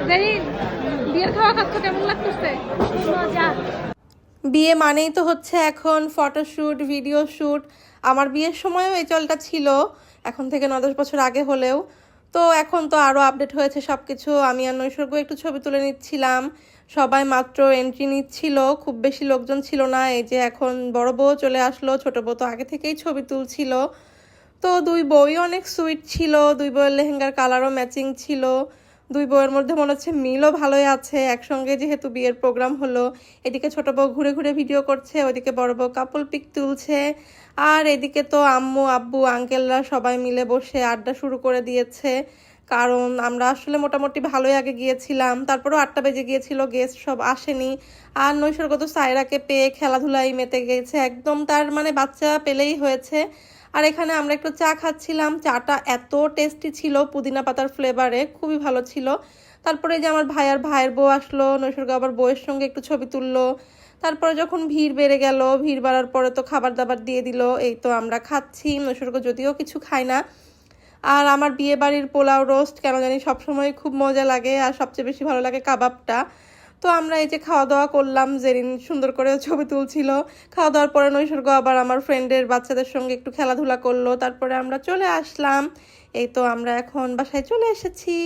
বিয়ের খাওয়া খাচ্ছ, কেমন লাগতেছে? মজা। বিয়ে মানেই তো হচ্ছে এখন ফটোশ্যুট, ভিডিও শ্যুট। আমার বিয়ের সময়ও এই চলটা ছিল, এখন থেকে 9-10 বছর আগে হলেও। তো এখন তো আরও আপডেট হয়েছে সব কিছু। আমি আর নৈসর্গ একটু ছবি তুলে নিচ্ছিলাম, সবাই মাত্র এন্ট্রি নিচ্ছিল, খুব বেশি লোকজন ছিল না। এই যে এখন বড় বউ চলে আসলো, ছোট বউ তো আগে থেকেই ছবি তুলছিল। তো দুই বউই অনেক সুইট ছিল, দুই বউয়ের লেহেঙ্গার কালারও ম্যাচিং ছিল। দুই বউয়ের মধ্যে মনে হচ্ছে মিলও ভালোই আছে, একসঙ্গে যেহেতু বিয়ের প্রোগ্রাম হলো। এদিকে ছোট বউ ঘুরে ঘুরে ভিডিও করছে, ওইদিকে বড় বউ কাপল পিক তুলছে, আর এদিকে তো আম্মু আব্বু আঙ্কেলরা সবাই মিলে বসে আড্ডা শুরু করে দিয়েছে। কারণ আমরা আসলে মোটামুটি ভালোই আগে গিয়েছিলাম, তারপরেও 8টা বেজে গিয়েছিল, গেস্ট সব আসেনি। আর নৈসর্গ তো সায়রাকে পেয়ে খেলাধুলায় মেতে গেছে একদম, তার মানে বাচ্চা পেলেই হয়েছে। আর এখানে আমরা একটু চা খাচ্ছিলাম, চাটা এত টেস্টি ছিল, পুদিনা পাতার ফ্লেভারে, খুবই ভালো ছিল। তারপরে যে আমার ভাইয়ের বউ আসলো, নৈসর্গ আবার বউয়ের সঙ্গে একটু ছবি তুললো। তারপরে যখন ভিড় বেড়ে গেল, ভিড় বাড়ার পরে তো খাবার দাবার দিয়ে দিল, এই তো আমরা খাচ্ছি। নৈসর্গ যদিও কিছু খায় না। আর আমার বিয়ে বাড়ির পোলাও রোস্ট কেন জানি সবসময় খুব মজা লাগে, আর সবচেয়ে বেশি ভালো লাগে কাবাবটা। তো আমরা এই যে খাওয়া দাওয়া করলাম, জেরিন সুন্দর করে ছবি তুলছিল। খাওয়া দাওয়ার পরে নৈসর্গ আবার আমার ফ্রেন্ডের বাচ্চাদের সঙ্গে একটু খেলাধুলা করলো, তারপরে আমরা চলে আসলাম। এই তো আমরা এখন বাসায় চলে এসেছি।